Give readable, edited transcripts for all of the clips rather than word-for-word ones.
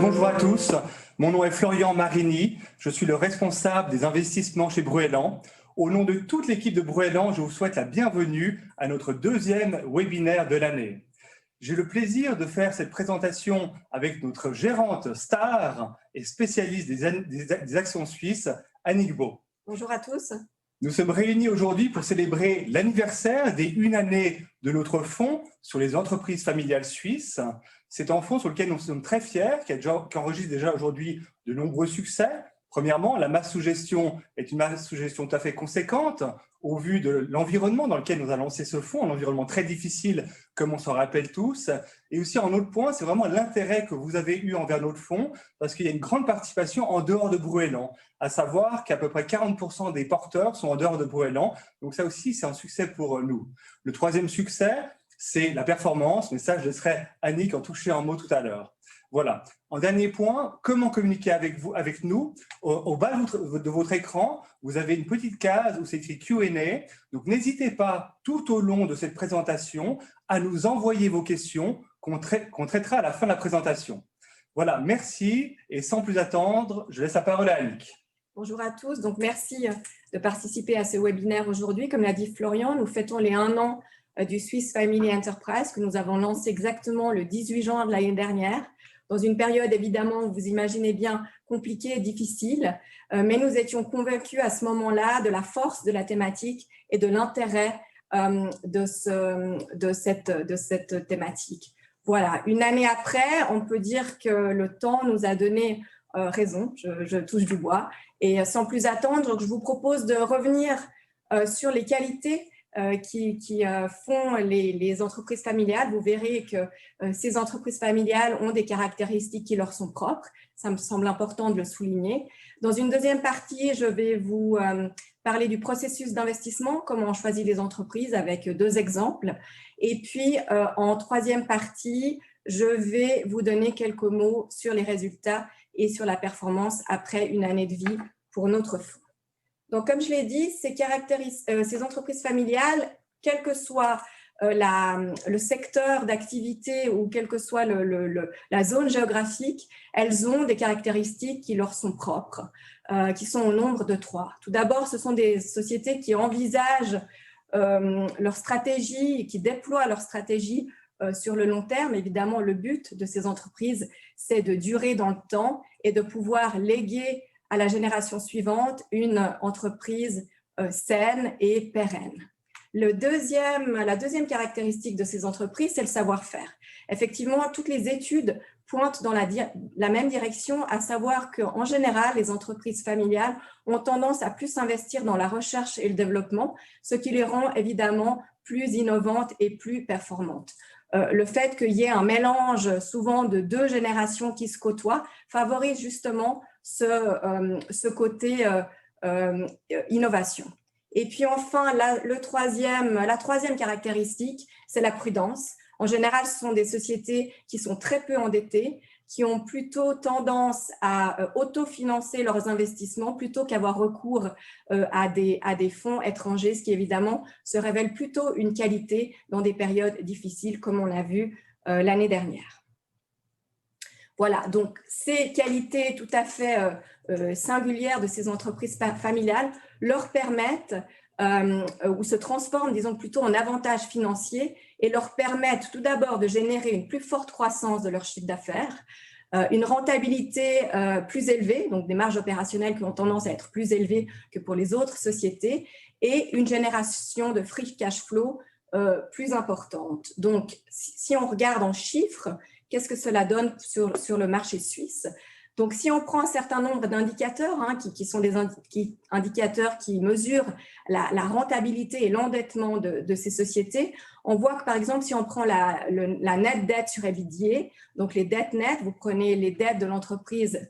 bonjour à tous. Mon nom est Florian Marini. Je suis le responsable des investissements chez Bruellan. Au nom de toute l'équipe de Bruellan, je vous souhaite la bienvenue à notre deuxième webinaire de l'année. J'ai le plaisir de faire cette présentation avec notre gérante star et spécialiste des actions suisses, Annick Beau. Bonjour à tous. Nous sommes réunis aujourd'hui pour célébrer l'anniversaire des 1 année de notre fonds sur les entreprises familiales suisses. C'est un fonds sur lequel nous sommes très fiers, qui enregistre déjà aujourd'hui de nombreux succès. Premièrement, la masse sous gestion est une masse sous gestion tout à fait conséquente au vu de l'environnement dans lequel nous avons lancé ce fonds, un environnement très difficile, comme on s'en rappelle tous. Et aussi, en autre point, c'est vraiment l'intérêt que vous avez eu envers notre fonds, parce qu'il y a une grande participation en dehors de Bruellan, à savoir qu'à peu près 40% des porteurs sont en dehors de Bruellan. Donc ça aussi, c'est un succès pour nous. Le troisième succès, c'est la performance, mais ça, je laisserai Annick en toucher un mot tout à l'heure. Voilà. En dernier point, comment communiquer avec nous? Au bas de votre écran, vous avez une petite case où c'est écrit Q&A. Donc, n'hésitez pas tout au long de cette présentation à nous envoyer vos questions qu'on traitera à la fin de la présentation. Voilà, merci. Et sans plus attendre, je laisse la parole à Annick. Bonjour à tous. Donc, merci de participer à ce webinaire aujourd'hui. Comme l'a dit Florian, nous fêtons les 1 an du Swiss Family Enterprise que nous avons lancé exactement le 18 juin de l'année dernière, dans une période évidemment, vous imaginez bien, compliquée et difficile, mais nous étions convaincus à ce moment-là de la force de la thématique et de l'intérêt de cette thématique. Voilà, 1 année après, on peut dire que le temps nous a donné raison, je touche du bois, et sans plus attendre, je vous propose de revenir sur les qualités qui font les entreprises familiales. Vous verrez que ces entreprises familiales ont des caractéristiques qui leur sont propres. Ça me semble important de le souligner. Dans une deuxième partie, je vais vous parler du processus d'investissement, comment on choisit les entreprises avec 2 exemples. Et puis, en troisième partie, je vais vous donner quelques mots sur les résultats et sur la performance après 1 année de vie pour notre fonds. Donc, comme je l'ai dit, ces entreprises familiales, quel que soit le secteur d'activité ou quelle que soit la zone géographique, elles ont des caractéristiques qui leur sont propres, qui sont au nombre de 3. Tout d'abord, ce sont des sociétés qui envisagent leur stratégie et qui déploient leur stratégie sur le long terme. Évidemment, le but de ces entreprises, c'est de durer dans le temps et de pouvoir léguer à la génération suivante une entreprise saine et pérenne. La deuxième caractéristique de ces entreprises, c'est le savoir-faire. Effectivement, toutes les études pointent dans la même direction, à savoir qu'en général, les entreprises familiales ont tendance à plus investir dans la recherche et le développement, ce qui les rend évidemment plus innovantes et plus performantes. Le fait qu'il y ait un mélange souvent de 2 générations qui se côtoient favorise justement ce côté innovation. Et puis enfin, la troisième caractéristique, c'est la prudence. En général, ce sont des sociétés qui sont très peu endettées, qui ont plutôt tendance à autofinancer leurs investissements plutôt qu'avoir recours à des fonds étrangers, ce qui évidemment se révèle plutôt une qualité dans des périodes difficiles comme on l'a vu l'année dernière. Voilà, donc ces qualités tout à fait singulières de ces entreprises familiales leur permettent ou se transforment, disons plutôt, en avantages financiers et leur permettent tout d'abord de générer une plus forte croissance de leur chiffre d'affaires, une rentabilité plus élevée, donc des marges opérationnelles qui ont tendance à être plus élevées que pour les autres sociétés, et une génération de free cash flow plus importante. Donc, si on regarde en chiffres, qu'est-ce que cela donne sur le marché suisse? Donc, si on prend un certain nombre d'indicateurs, qui sont des indicateurs qui mesurent la rentabilité et l'endettement de ces sociétés, on voit que, par exemple, si on prend la net dette sur EBITDA, donc les dettes nettes, vous prenez les dettes de l'entreprise,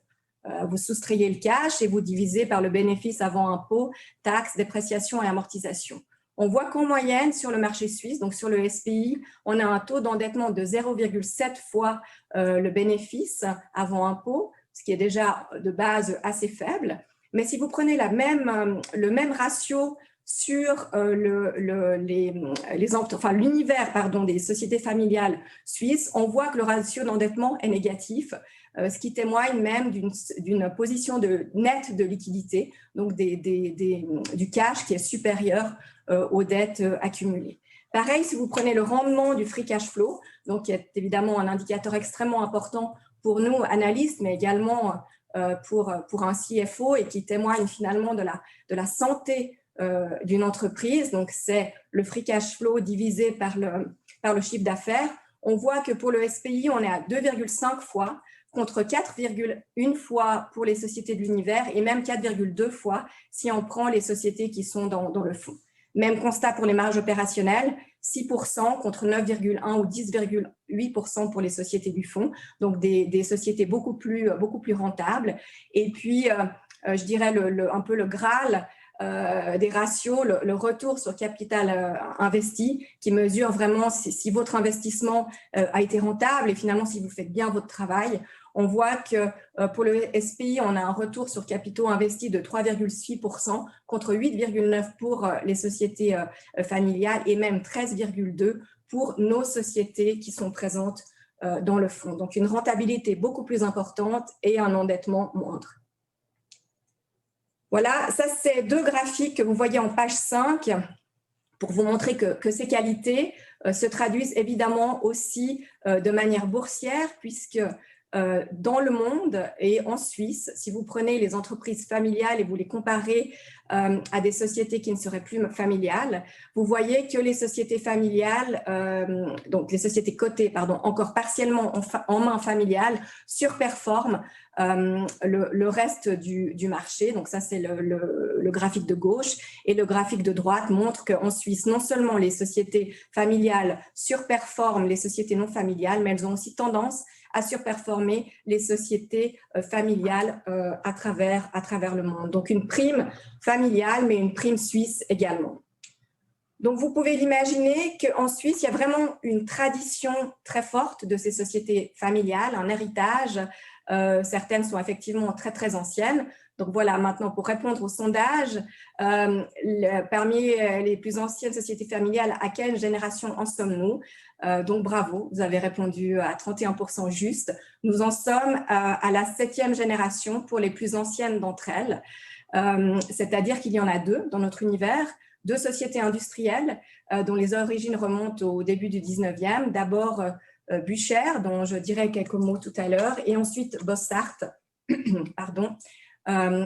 vous soustrayez le cash et vous divisez par le bénéfice avant impôt, taxes, dépréciation et amortisation. On voit qu'en moyenne, sur le marché suisse, donc sur le SPI, on a un taux d'endettement de 0,7 fois le bénéfice avant impôt, ce qui est déjà de base assez faible. Mais si vous prenez le même ratio sur l'univers des sociétés familiales suisses, on voit que le ratio d'endettement est négatif, ce qui témoigne même d'une position nette de liquidité, donc du cash qui est supérieur aux dettes accumulées. Pareil, si vous prenez le rendement du free cash flow, donc qui est évidemment un indicateur extrêmement important pour nous, analystes, mais également pour un CFO et qui témoigne finalement de la santé d'une entreprise, donc c'est le free cash flow divisé par le chiffre d'affaires. On voit que pour le SPI, on est à 2,5 fois contre 4,1 fois pour les sociétés de l'univers et même 4,2 fois si on prend les sociétés qui sont dans le fonds. Même constat pour les marges opérationnelles, 6% contre 9,1 ou 10,8% pour les sociétés du fonds, donc des sociétés beaucoup plus rentables. Et puis, je dirais un peu le Graal des ratios, le retour sur capital investi, qui mesure vraiment si votre investissement a été rentable et finalement si vous faites bien votre travail. On voit que pour le SPI, on a un retour sur capitaux investis de 3,6% contre 8,9% pour les sociétés familiales et même 13,2% pour nos sociétés qui sont présentes dans le fonds. Donc, une rentabilité beaucoup plus importante et un endettement moindre. Voilà, ça c'est deux graphiques que vous voyez en page 5 pour vous montrer que ces qualités se traduisent évidemment aussi de manière boursière puisque dans le monde et en Suisse, si vous prenez les entreprises familiales et vous les comparez à des sociétés qui ne seraient plus familiales, vous voyez que les sociétés familiales, donc les sociétés cotées, encore partiellement en main familiale, surperforment le reste du marché. Donc ça, c'est le graphique de gauche. Et le graphique de droite montre qu'en Suisse, non seulement les sociétés familiales surperforment les sociétés non familiales, mais elles ont aussi tendance à surperformer les sociétés familiales à travers le monde. Donc, une prime familiale, mais une prime suisse également. Donc, vous pouvez l'imaginer qu'en Suisse, il y a vraiment une tradition très forte de ces sociétés familiales, un héritage. Certaines sont effectivement très, très anciennes. Donc, voilà, maintenant, pour répondre au sondage, parmi les plus anciennes sociétés familiales, à quelle génération en sommes-nous? Donc, bravo, vous avez répondu à 31% juste. Nous en sommes à la 7e génération pour les plus anciennes d'entre elles. C'est-à-dire qu'il y en a deux dans notre univers, deux sociétés industrielles dont les origines remontent au début du 19e. D'abord, Bucher, dont je dirai quelques mots tout à l'heure, et ensuite Bossart,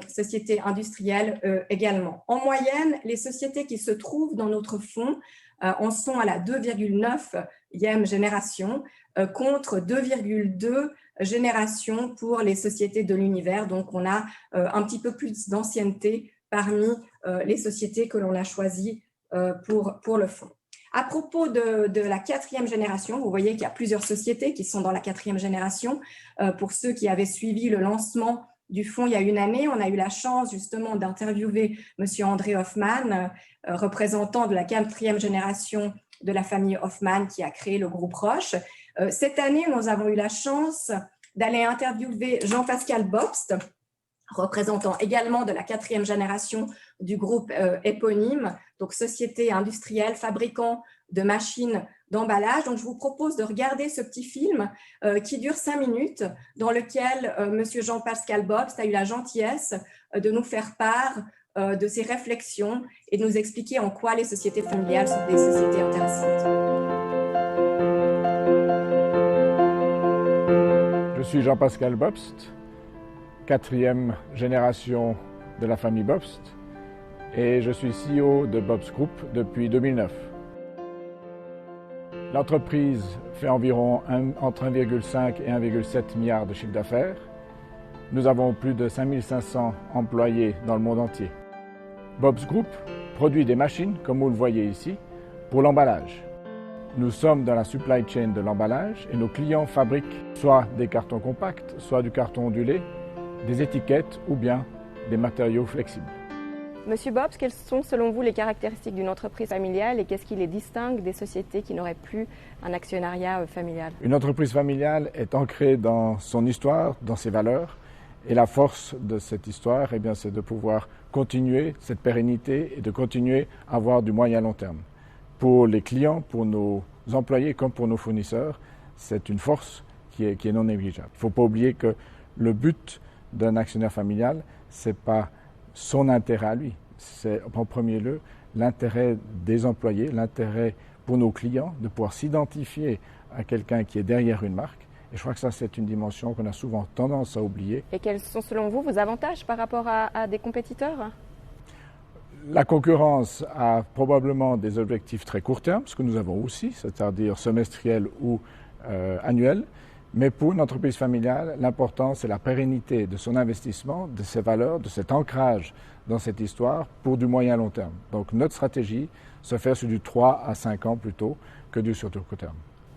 société industrielle également. En moyenne, les sociétés qui se trouvent dans notre fonds en sont à la 2,9e génération contre 2,2 générations pour les sociétés de l'univers. Donc, on a un petit peu plus d'ancienneté parmi les sociétés que l'on a choisies pour le fonds. À propos de la 4e génération, vous voyez qu'il y a plusieurs sociétés qui sont dans la 4e génération. Pour ceux qui avaient suivi le lancement du fonds il y a une année, on a eu la chance justement d'interviewer M. André Hoffman, représentant de la 4e génération de la famille Hoffman qui a créé le groupe Roche. Cette année, nous avons eu la chance d'aller interviewer Jean-Pascal Bobst, représentant également de la 4e génération du groupe éponyme, donc société industrielle, fabricant de machines d'emballage. Donc, je vous propose de regarder ce petit film qui dure 5 minutes, dans lequel Monsieur Jean-Pascal Bobst a eu la gentillesse de nous faire part de ses réflexions et de nous expliquer en quoi les sociétés familiales sont des sociétés intéressantes. Je suis Jean-Pascal Bobst, 4e génération de la famille Bobst, et je suis CEO de Bobst Group depuis 2009. L'entreprise fait environ entre 1,5 et 1,7 milliard de chiffre d'affaires. Nous avons plus de 5500 employés dans le monde entier. Bobst Group produit des machines, comme vous le voyez ici, pour l'emballage. Nous sommes dans la supply chain de l'emballage et nos clients fabriquent soit des cartons compacts, soit du carton ondulé, des étiquettes ou bien des matériaux flexibles. Monsieur Bobst, quelles sont selon vous les caractéristiques d'une entreprise familiale et qu'est-ce qui les distingue des sociétés qui n'auraient plus un actionnariat familial? Une entreprise familiale est ancrée dans son histoire, dans ses valeurs, et la force de cette histoire, c'est de pouvoir continuer cette pérennité et de continuer à avoir du moyen long terme. Pour les clients, pour nos employés comme pour nos fournisseurs, c'est une force qui est non négligeable. Il ne faut pas oublier que le but d'un actionnaire familial, ce n'est pas son intérêt à lui, c'est en premier lieu l'intérêt des employés, l'intérêt pour nos clients de pouvoir s'identifier à quelqu'un qui est derrière une marque. Et je crois que ça, c'est une dimension qu'on a souvent tendance à oublier. Et quels sont selon vous vos avantages par rapport à des compétiteurs ? La concurrence a probablement des objectifs très court terme, ce que nous avons aussi, c'est-à-dire semestriels ou annuels. Mais pour une entreprise familiale, l'important, c'est la pérennité de son investissement, de ses valeurs, de cet ancrage dans cette histoire pour du moyen long terme. Donc notre stratégie se fait sur du 3 à 5 ans plutôt que du sur du court terme.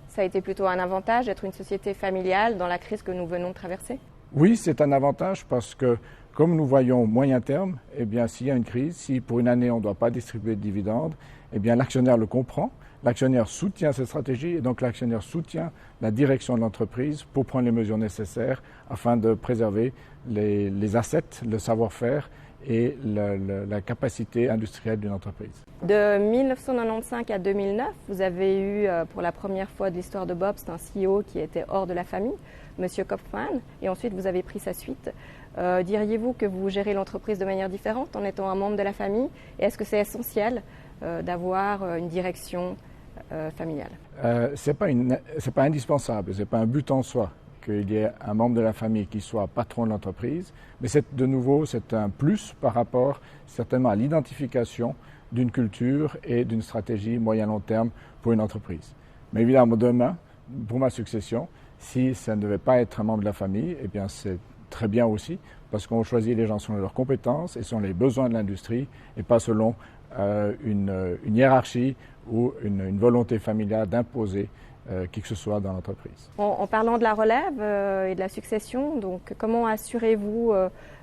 Ça a été plutôt un avantage d'être une société familiale dans la crise que nous venons de traverser ? Oui, c'est un avantage parce que, comme nous voyons moyen terme, eh bien, s'il y a une crise, si pour une année on ne doit pas distribuer de dividendes, eh bien, l'actionnaire le comprend, l'actionnaire soutient cette stratégie et donc l'actionnaire soutient la direction de l'entreprise pour prendre les mesures nécessaires afin de préserver les assets, le savoir-faire et la capacité industrielle d'une entreprise. De 1995 à 2009, vous avez eu pour la première fois de l'histoire de Bobst un CEO qui était hors de la famille, M. Kopfman, et ensuite vous avez pris sa suite. Diriez-vous que vous gérez l'entreprise de manière différente en étant un membre de la famille? Et est-ce que c'est essentiel d'avoir une direction familiale? C'est pas indispensable, c'est pas un but en soi qu'il y ait un membre de la famille qui soit patron de l'entreprise, mais c'est un plus par rapport certainement à l'identification d'une culture et d'une stratégie moyen-long terme pour une entreprise. Mais évidemment, demain, pour ma succession, si ça ne devait pas être un membre de la famille, eh bien c'est très bien aussi, parce qu'on choisit les gens selon leurs compétences et selon les besoins de l'industrie, et pas selon une hiérarchie ou une volonté familiale d'imposer qui que ce soit dans l'entreprise. En parlant de la relève et de la succession, donc comment assurez-vous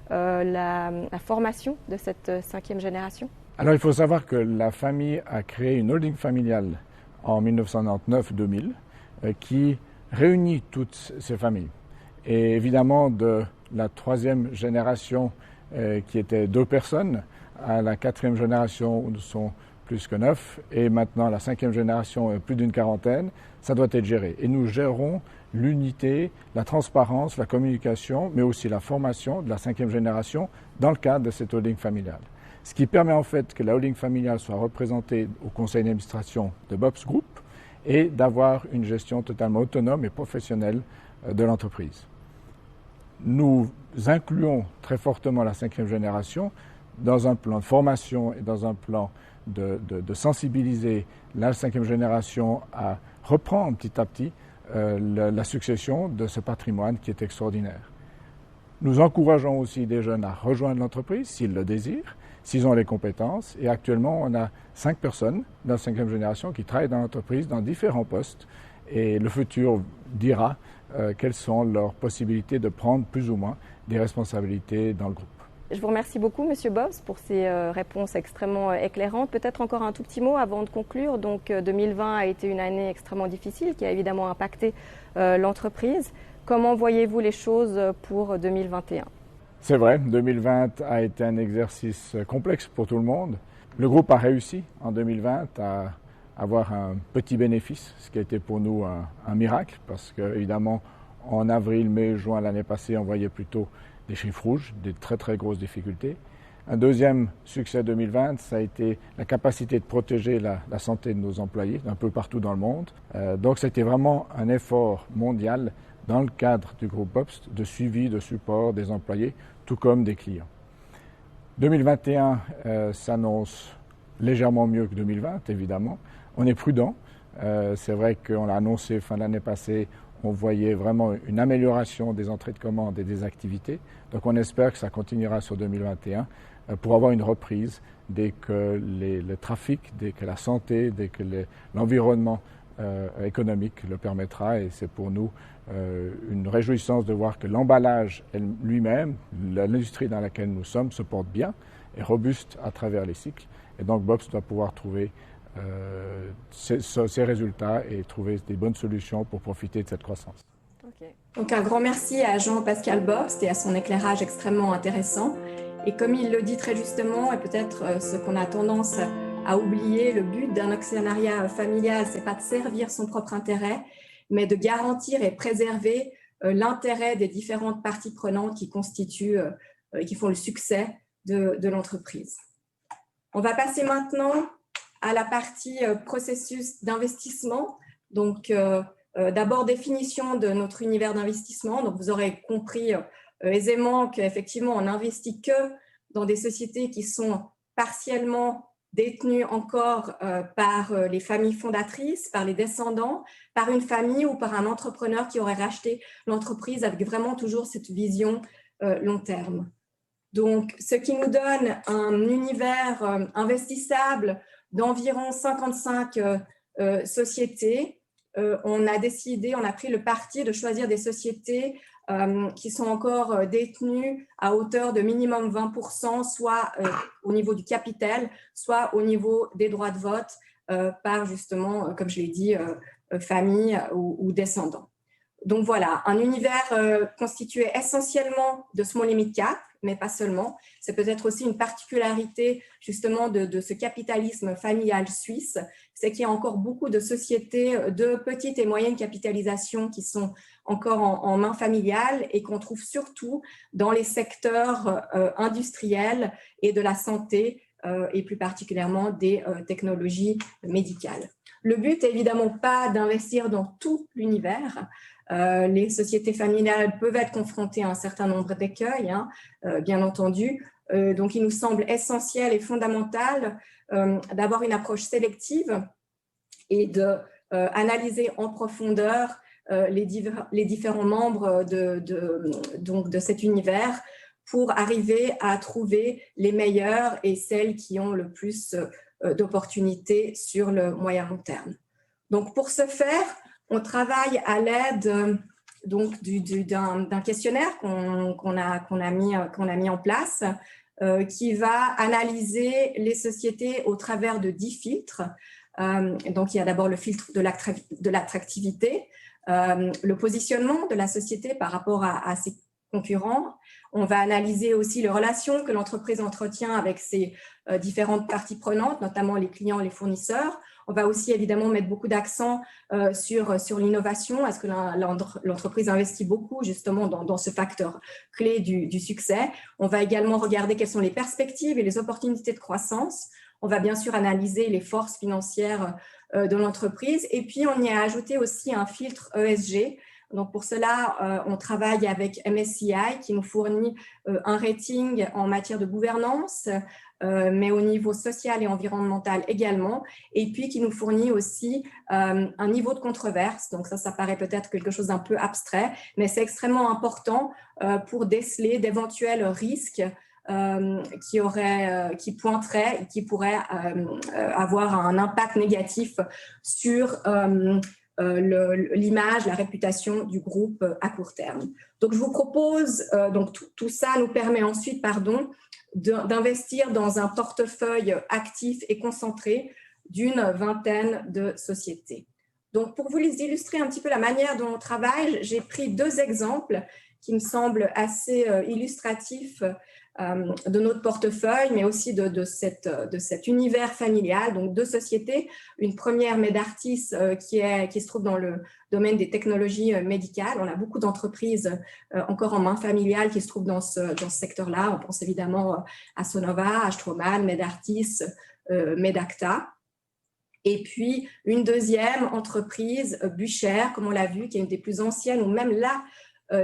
la formation de cette 5e génération? Alors il faut savoir que la famille a créé une holding familiale en 1999-2000 qui réunit toutes ces familles. Et évidemment de la 3e génération qui était 2 personnes à la 4e génération où nous sommes plus que 9 et maintenant la 5e génération plus d'une quarantaine, ça doit être géré. Et nous gérons l'unité, la transparence, la communication, mais aussi la formation de la 5e génération dans le cadre de cette holding familiale. Ce qui permet en fait que la holding familiale soit représentée au conseil d'administration de Bobst Group et d'avoir une gestion totalement autonome et professionnelle de l'entreprise. Nous incluons très fortement la 5e génération dans un plan de formation et dans un plan de sensibiliser la 5e génération à reprendre petit à petit la succession de ce patrimoine qui est extraordinaire. Nous encourageons aussi des jeunes à rejoindre l'entreprise s'ils le désirent, s'ils ont les compétences. Et actuellement, on a 5 personnes dans la 5e génération qui travaillent dans l'entreprise dans différents postes. Et le futur dira quelles sont leurs possibilités de prendre plus ou moins des responsabilités dans le groupe. Je vous remercie beaucoup, Monsieur Bobst, pour ces réponses extrêmement éclairantes. Peut-être encore un tout petit mot avant de conclure. Donc, 2020 a été une année extrêmement difficile qui a évidemment impacté l'entreprise. Comment voyez-vous les choses pour 2021? C'est vrai, 2020 a été un exercice complexe pour tout le monde. Le groupe a réussi en 2020 à avoir un petit bénéfice, ce qui a été pour nous un miracle, parce que évidemment, en avril, mai, juin l'année passée, on voyait plutôt des chiffres rouges, des très très grosses difficultés. Un deuxième succès 2020, ça a été la capacité de protéger la santé de nos employés un peu partout dans le monde. Donc c'était vraiment un effort mondial dans le cadre du groupe Bobst de suivi, de support des employés, tout comme des clients. 2021 s'annonce légèrement mieux que 2020, évidemment. On est prudent. C'est vrai qu'on l'a annoncé fin de l'année passée. On voyait vraiment une amélioration des entrées de commandes et des activités. Donc on espère que ça continuera sur 2021 pour avoir une reprise dès que le trafic, dès que la santé, dès que l'environnement économique le permettra. Et c'est pour nous une réjouissance de voir que l'emballage lui-même, l'industrie dans laquelle nous sommes, se porte bien et robuste à travers les cycles. Et donc Bobst doit pouvoir trouver ces résultats et trouver des bonnes solutions pour profiter de cette croissance. Okay. Donc un grand merci à Jean-Pascal Bobst et à son éclairage extrêmement intéressant. Et comme il le dit très justement, et peut-être ce qu'on a tendance à oublier, le but d'un actionnariat familial, c'est pas de servir son propre intérêt, mais de garantir et préserver l'intérêt des différentes parties prenantes qui constituent et qui font le succès de l'entreprise. On va passer maintenant à la partie processus d'investissement. Donc, d'abord, définition de notre univers d'investissement. Donc, vous aurez compris aisément qu'effectivement, on n'investit que dans des sociétés qui sont partiellement détenues encore par les familles fondatrices, par les descendants, par une famille ou par un entrepreneur qui aurait racheté l'entreprise avec vraiment toujours cette vision long terme. Donc, ce qui nous donne un univers investissable d'environ 55 sociétés. On a pris le parti de choisir des sociétés qui sont encore détenues à hauteur de minimum 20%, soit au niveau du capital, soit au niveau des droits de vote par justement, comme je l'ai dit, famille ou descendants. Donc voilà, un univers constitué essentiellement de small et mid cap, mais pas seulement. C'est peut-être aussi une particularité justement de ce capitalisme familial suisse, c'est qu'il y a encore beaucoup de sociétés de petite et moyenne capitalisation qui sont encore en main familiale et qu'on trouve surtout dans les secteurs industriels et de la santé et plus particulièrement des technologies médicales. Le but est évidemment pas d'investir dans tout l'univers. Les sociétés familiales peuvent être confrontées à un certain nombre d'écueils, bien entendu. Donc, il nous semble essentiel et fondamental d'avoir une approche sélective et d'analyser en profondeur les différents membres de cet univers pour arriver à trouver les meilleurs et celles qui ont le plus d'opportunités sur le moyen long terme. Donc, pour ce faire, on travaille à l'aide d'un questionnaire qu'on a mis en place qui va analyser les sociétés au travers de 10 filtres. Donc, il y a d'abord le filtre de l'attractivité, le positionnement de la société par rapport à ses concurrents. On va analyser aussi les relations que l'entreprise entretient avec ses différentes parties prenantes, notamment les clients, les fournisseurs. On va aussi évidemment mettre beaucoup d'accent sur l'innovation. Est-ce que l'entreprise investit beaucoup justement dans ce facteur clé du succès? On va également regarder quelles sont les perspectives et les opportunités de croissance. On va bien sûr analyser les forces financières de l'entreprise. Et puis, on y a ajouté aussi un filtre ESG. Donc, pour cela, on travaille avec MSCI qui nous fournit un rating en matière de gouvernance, mais au niveau social et environnemental également, et puis qui nous fournit aussi un niveau de controverse. Donc ça paraît peut-être quelque chose d'un peu abstrait, mais c'est extrêmement important pour déceler d'éventuels risques qui pointeraient, qui pourraient avoir un impact négatif sur l'image, la réputation du groupe à court terme. Donc, je vous propose, donc tout ça nous permet ensuite, d'investir dans un portefeuille actif et concentré d'une vingtaine de sociétés. Donc, pour vous illustrer un petit peu la manière dont on travaille, j'ai pris 2 exemples qui me semblent assez illustratifs de notre portefeuille, mais aussi de cet univers familial. Donc, 2 sociétés. Une première, Medartis, qui se trouve dans le domaine des technologies médicales. On a beaucoup d'entreprises encore en main familiale qui se trouvent dans ce secteur-là. On pense évidemment à Sonova, à Straumann, Medartis, Medacta. Et puis, une deuxième entreprise, Bucher, comme on l'a vu, qui est une des plus anciennes, ou même la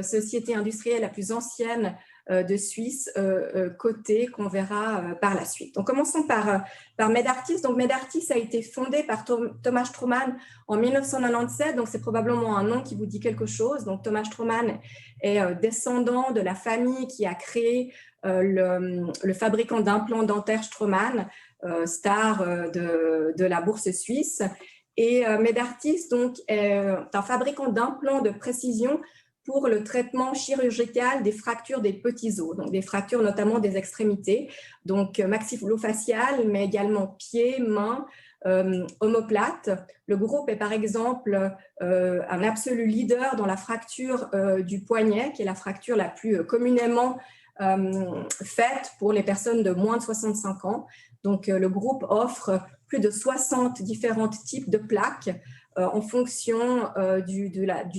société industrielle la plus ancienne de Suisse, cotée, qu'on verra par la suite. Donc, commençons par Medartis. Donc, Medartis a été fondé par Thomas Straumann en 1997. Donc, c'est probablement un nom qui vous dit quelque chose. Donc, Thomas Straumann est descendant de la famille qui a créé le fabricant d'implants dentaires Straumann, star de la bourse suisse. Et Medartis, donc, est un fabricant d'implants de précision pour le traitement chirurgical des fractures des petits os, donc des fractures notamment des extrémités, donc maxillofaciales, mais également pieds, mains, omoplates. Le groupe est par exemple un absolu leader dans la fracture du poignet, qui est la fracture la plus communément faites pour les personnes de moins de 65 ans. Donc, le groupe offre plus de 60 différents types de plaques en fonction du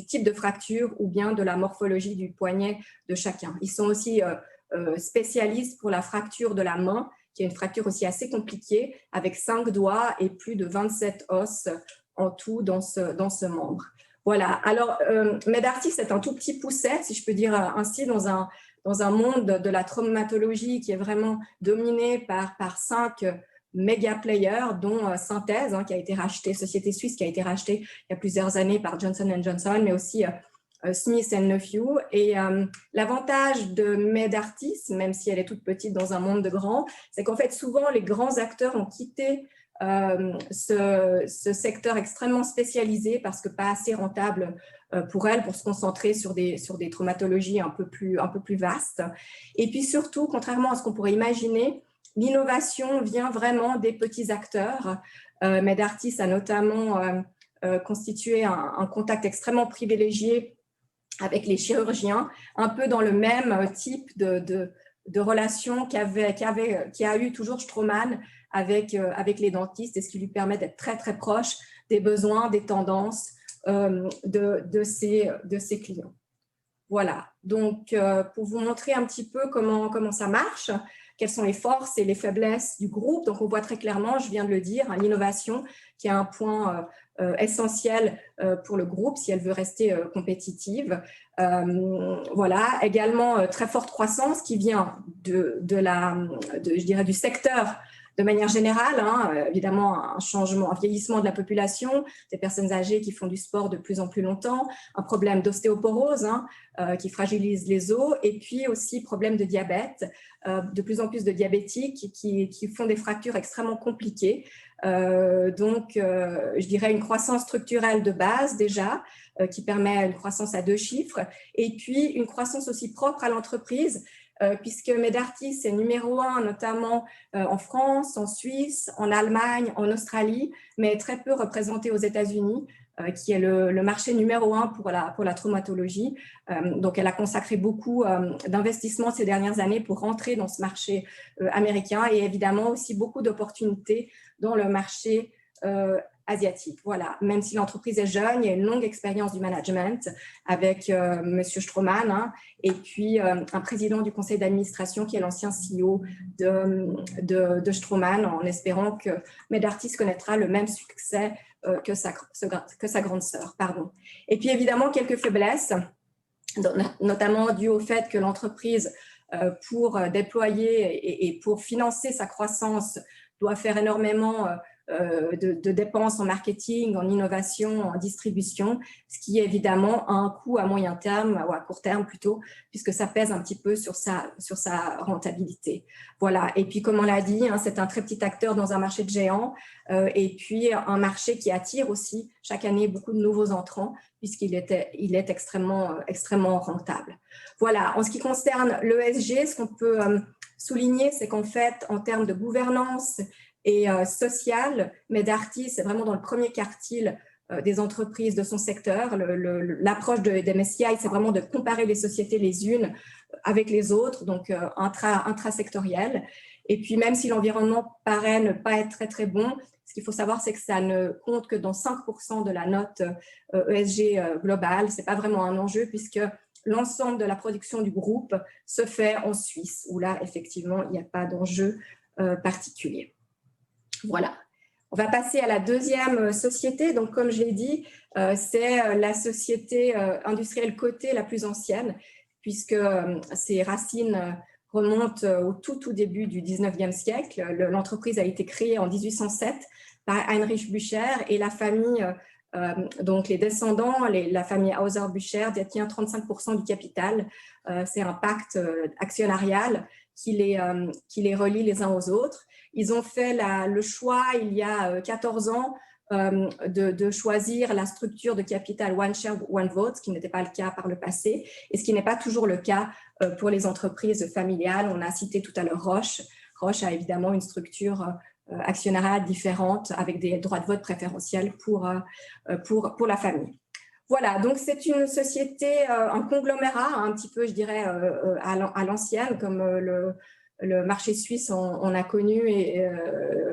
type de fracture ou bien de la morphologie du poignet de chacun. Ils sont aussi spécialistes pour la fracture de la main, qui est une fracture aussi assez compliquée, avec 5 doigts et plus de 27 os en tout dans ce membre. Voilà, alors Medartis est un tout petit pousset, si je peux dire ainsi, dans un monde de la traumatologie qui est vraiment dominé par 5 méga players, dont Synthèse, qui a été rachetée, société suisse qui a été rachetée il y a plusieurs années par Johnson & Johnson, mais aussi Smith & Nephew. Et l'avantage de Medartis, même si elle est toute petite dans un monde de grands, c'est qu'en fait, souvent, les grands acteurs ont quitté ce secteur extrêmement spécialisé parce que pas assez rentable pour elles, pour se concentrer sur des traumatologies un peu plus vastes. Et puis surtout, contrairement à ce qu'on pourrait imaginer, l'innovation vient vraiment des petits acteurs. Medartis a notamment constitué un contact extrêmement privilégié avec les chirurgiens, un peu dans le même type de relation qu'a eu toujours Straumann avec les dentistes, et ce qui lui permet d'être très très proche des besoins, des tendances de ses clients. Voilà, donc pour vous montrer un petit peu comment ça marche, quelles sont les forces et les faiblesses du groupe. Donc, on voit très clairement, je viens de le dire, l'innovation qui est un point essentiel pour le groupe si elle veut rester compétitive. Voilà, également très forte croissance qui vient je dirais, du secteur de manière générale, évidemment un vieillissement de la population, des personnes âgées qui font du sport de plus en plus longtemps, un problème d'ostéoporose qui fragilise les os, et puis aussi problème de diabète, de plus en plus de diabétiques qui font des fractures extrêmement compliquées. Donc, je dirais une croissance structurelle de base déjà, qui permet une croissance à 2 chiffres, et puis une croissance aussi propre à l'entreprise, puisque Medartis est numéro 1 notamment en France, en Suisse, en Allemagne, en Australie, mais très peu représenté aux États-Unis, qui est le marché numéro 1 pour la traumatologie. Donc, elle a consacré beaucoup d'investissements ces dernières années pour rentrer dans ce marché américain, et évidemment aussi beaucoup d'opportunités dans le marché asiatique. Voilà, même si l'entreprise est jeune, il y a une longue expérience du management avec Monsieur Straumann, et puis un président du conseil d'administration qui est l'ancien CEO de Straumann, en espérant que Medartis connaîtra le même succès que sa grande sœur. Et puis évidemment quelques faiblesses, notamment dues au fait que l'entreprise, pour déployer et pour financer sa croissance, doit faire énormément de dépenses en marketing, en innovation, en distribution, ce qui évidemment a un coût à moyen terme, ou à court terme plutôt, puisque ça pèse un petit peu sur sa rentabilité. Voilà, et puis comme on l'a dit, c'est un très petit acteur dans un marché de géants, et puis un marché qui attire aussi chaque année beaucoup de nouveaux entrants, puisqu'il est extrêmement rentable. Voilà, en ce qui concerne l'ESG, ce qu'on peut souligner, c'est qu'en fait, en termes de gouvernance et social, Medartis est vraiment dans le premier quartile des entreprises de son secteur. L'approche des MSCI, c'est vraiment de comparer les sociétés les unes avec les autres, donc intrasectoriel. Et puis même si l'environnement paraît ne pas être très très bon, ce qu'il faut savoir, c'est que ça ne compte que dans 5% de la note ESG globale. Ce n'est pas vraiment un enjeu puisque l'ensemble de la production du groupe se fait en Suisse, où là, effectivement, il n'y a pas d'enjeu particulier. Voilà. On va passer à la deuxième société. Donc, comme je l'ai dit, c'est la société industrielle cotée la plus ancienne, puisque ses racines remontent au tout début du 19e siècle. L'entreprise a été créée en 1807 par Heinrich Bücher, et la famille, donc les descendants, la famille Hauser-Bücher détient 35% du capital. C'est un pacte actionnarial qui les relie les uns aux autres. Ils ont fait le choix, il y a 14 ans, de choisir la structure de capital One Share, One Vote, ce qui n'était pas le cas par le passé, et ce qui n'est pas toujours le cas pour les entreprises familiales. On a cité tout à l'heure Roche. Roche a évidemment une structure actionnariale différente avec des droits de vote préférentiels pour la famille. Voilà, donc c'est une société, un conglomérat, un petit peu, je dirais, à l'ancienne, comme le marché suisse on a connu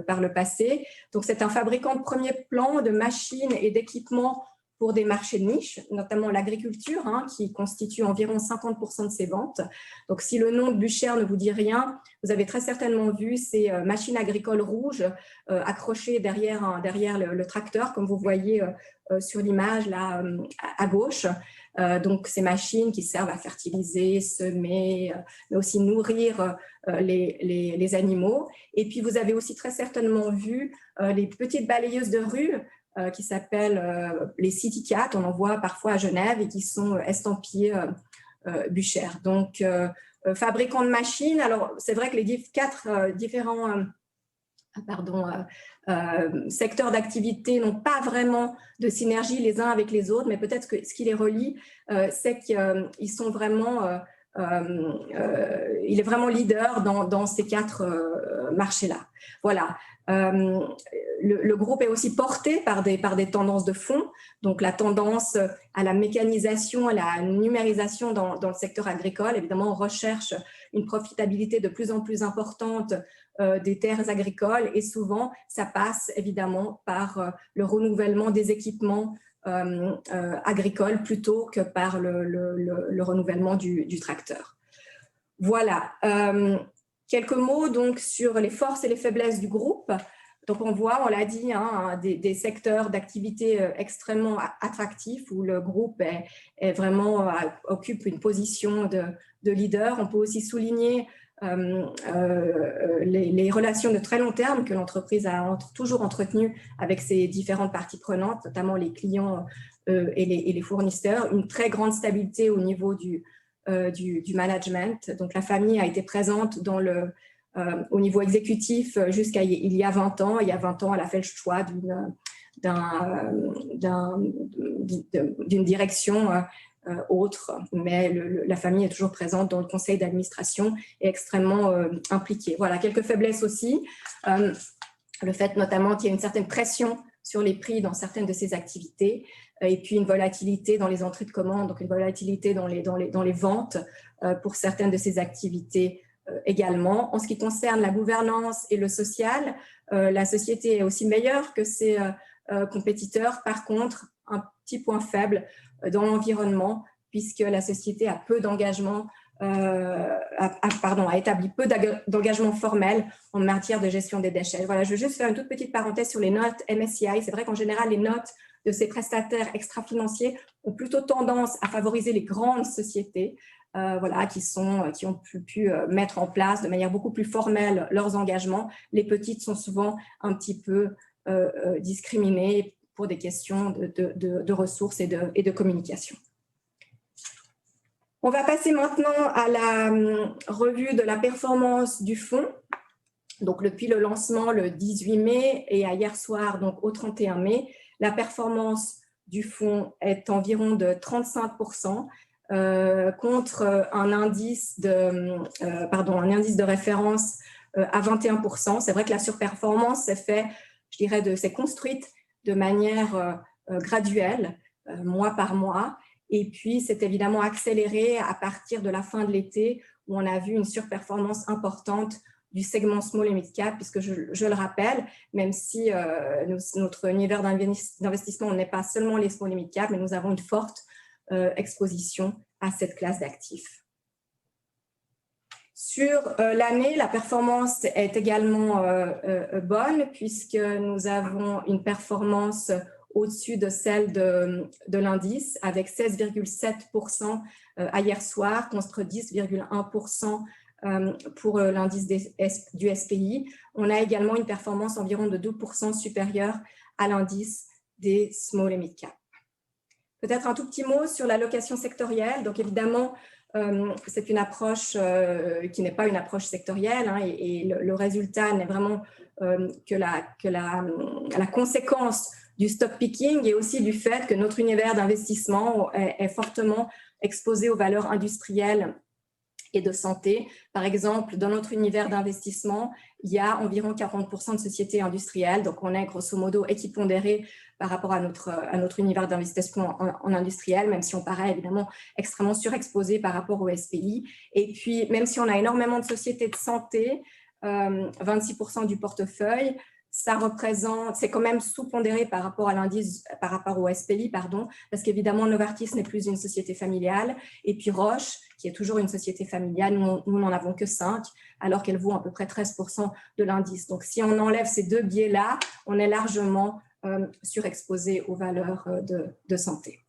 par le passé. Donc c'est un fabricant de premier plan de machines et d'équipements pour des marchés de niche, notamment l'agriculture, qui constitue environ 50% de ses ventes. Donc, si le nom de Bucher ne vous dit rien, vous avez très certainement vu ces machines agricoles rouges accrochées derrière le tracteur, comme vous voyez sur l'image là à gauche. Donc, ces machines qui servent à fertiliser, semer, mais aussi nourrir les animaux. Et puis, vous avez aussi très certainement vu les petites balayeuses de rue qui s'appellent les City Cat, on en voit parfois à Genève et qui sont estampillés Bucher. Donc, fabricant de machines, alors c'est vrai que les quatre différents secteurs d'activité n'ont pas vraiment de synergie les uns avec les autres, mais peut-être que ce qui les relie, c'est qu'ils sont vraiment... il est vraiment leader dans ces quatre marchés-là. Voilà. Le groupe est aussi porté par des tendances de fond, donc la tendance à la mécanisation, à la numérisation dans le secteur agricole. Évidemment, on recherche une profitabilité de plus en plus importante des terres agricoles et souvent, ça passe évidemment par le renouvellement des équipements agricoles plutôt que par le renouvellement du tracteur. Voilà. Quelques mots donc sur les forces et les faiblesses du groupe. Donc on voit, on l'a dit, des secteurs d'activité extrêmement attractifs où le groupe occupe une position de leader. On peut aussi souligner les relations de très long terme que l'entreprise a toujours entretenues avec ses différentes parties prenantes, notamment les clients et les fournisseurs. Une très grande stabilité au niveau du management. Donc la famille a été présente au niveau exécutif jusqu'à il y a 20 ans. Il y a 20 ans, elle a fait le choix d'une direction autre, mais la famille est toujours présente dans le conseil d'administration et extrêmement impliquée. Voilà, quelques faiblesses aussi. Le fait notamment qu'il y a une certaine pression sur les prix dans certaines de ces activités et puis une volatilité dans les entrées de commandes, donc une volatilité dans les ventes pour certaines de ces activités également. En ce qui concerne la gouvernance et le social, la société est aussi meilleure que ses compétiteurs. Par contre, un petit point faible dans l'environnement, puisque la société a peu d'engagement, a établi peu d'engagement formel en matière de gestion des déchets. Voilà, je veux juste faire une toute petite parenthèse sur les notes MSCI. C'est vrai qu'en général, les notes de ces prestataires extra-financiers ont plutôt tendance à favoriser les grandes sociétés qui ont pu mettre en place de manière beaucoup plus formelle leurs engagements. Les petites sont souvent un petit peu discriminées pour des questions de ressources et de communication. On va passer maintenant à la revue de la performance du fonds. Donc, depuis le lancement le 18 mai et à hier soir, donc au 31 mai, la performance du fonds est environ de 35%. Contre un indice de référence à 21%. C'est vrai que la surperformance s'est construite de manière graduelle, mois par mois, et puis c'est évidemment accéléré à partir de la fin de l'été où on a vu une surperformance importante du segment small et mid cap, puisque je le rappelle, même si notre univers d'investissement n'est pas seulement les small et mid cap, mais nous avons une forte exposition à cette classe d'actifs. Sur l'année, la performance est également bonne puisque nous avons une performance au-dessus de celle de l'indice avec 16,7% à hier soir contre 10,1% pour l'indice du SPI. On a également une performance environ de 2% supérieure à l'indice des small et mid cap. Peut-être un tout petit mot sur l'allocation sectorielle. Donc, évidemment, c'est une approche qui n'est pas une approche sectorielle et le résultat n'est vraiment que la conséquence du stock picking et aussi du fait que notre univers d'investissement est fortement exposé aux valeurs industrielles et de santé. Par exemple, dans notre univers d'investissement, il y a environ 40% de sociétés industrielles, donc on est grosso modo équipondéré par rapport à notre univers d'investissement en industriel, même si on paraît évidemment extrêmement surexposé par rapport au SPI. Et puis, même si on a énormément de sociétés de santé, 26% du portefeuille, ça représente, c'est quand même sous-pondéré par rapport à l'indice, par rapport au SPI, pardon, parce qu'évidemment, Novartis n'est plus une société familiale, et puis Roche, qui est toujours une société familiale, nous n'en avons que 5, alors qu'elle vaut à peu près 13% de l'indice. Donc, si on enlève ces deux biais-là, on est largement surexposé aux valeurs de santé.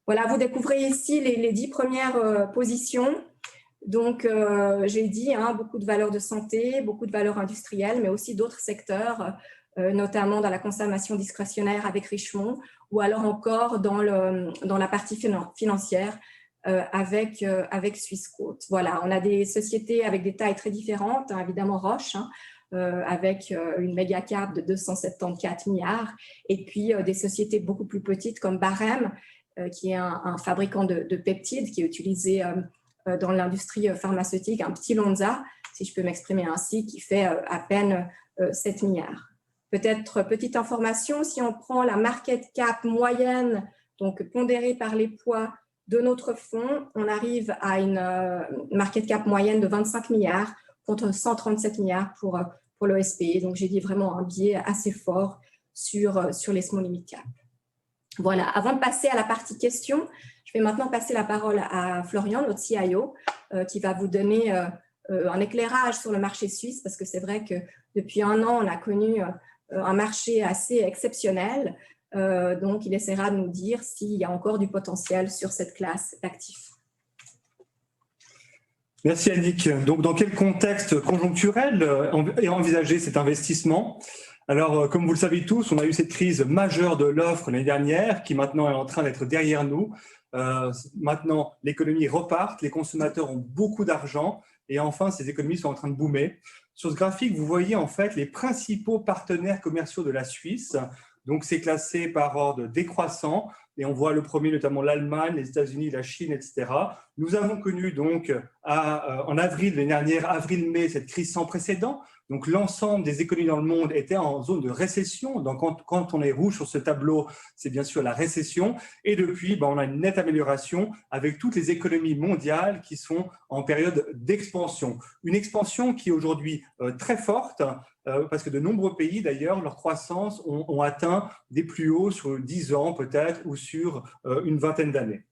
Voilà, vous découvrez ici les 10 premières positions. Donc, j'ai dit, beaucoup de valeurs de santé, beaucoup de valeurs industrielles, mais aussi d'autres secteurs, notamment dans la consommation discrétionnaire avec Richemont, ou alors encore dans la partie financière avec Swissquote. Voilà, on a des sociétés avec des tailles très différentes, évidemment Roche, avec une méga cap de 274 milliards, et puis des sociétés beaucoup plus petites comme Barème, qui est un fabricant de peptides qui est utilisé dans l'industrie pharmaceutique, un petit Lonza, si je peux m'exprimer ainsi, qui fait à peine 7 milliards. Peut-être petite information, si on prend la market cap moyenne, donc pondérée par les poids de notre fonds, on arrive à une market cap moyenne de 25 milliards contre 137 milliards pour le SPI. Donc, j'ai dit vraiment un biais assez fort sur les small et mid cap. Voilà, avant de passer à la partie questions, je vais maintenant passer la parole à Florian, notre CIO, qui va vous donner un éclairage sur le marché suisse, parce que c'est vrai que depuis un an, on a connu un marché assez exceptionnel. Donc, il essaiera de nous dire s'il y a encore du potentiel sur cette classe d'actifs. Merci Annick. Donc, dans quel contexte conjoncturel est envisagé cet investissement ? Alors, comme vous le savez tous, on a eu cette crise majeure de l'offre l'année dernière qui maintenant est en train d'être derrière nous. Maintenant, l'économie repart, les consommateurs ont beaucoup d'argent et enfin, ces économies sont en train de boomer. Sur ce graphique, vous voyez en fait les principaux partenaires commerciaux de la Suisse. Donc, c'est classé par ordre décroissant et on voit le premier, notamment l'Allemagne, les États-Unis, la Chine, etc. Nous avons connu donc en avril l'année dernière, avril-mai, cette crise sans précédent. Donc, l'ensemble des économies dans le monde était en zone de récession. Donc, quand on est rouge sur ce tableau, c'est bien sûr la récession. Et depuis, on a une nette amélioration avec toutes les économies mondiales qui sont en période d'expansion. Une expansion qui est aujourd'hui très forte parce que de nombreux pays, d'ailleurs, leur croissance ont atteint des plus hauts sur 10 ans peut-être ou sur une vingtaine d'années.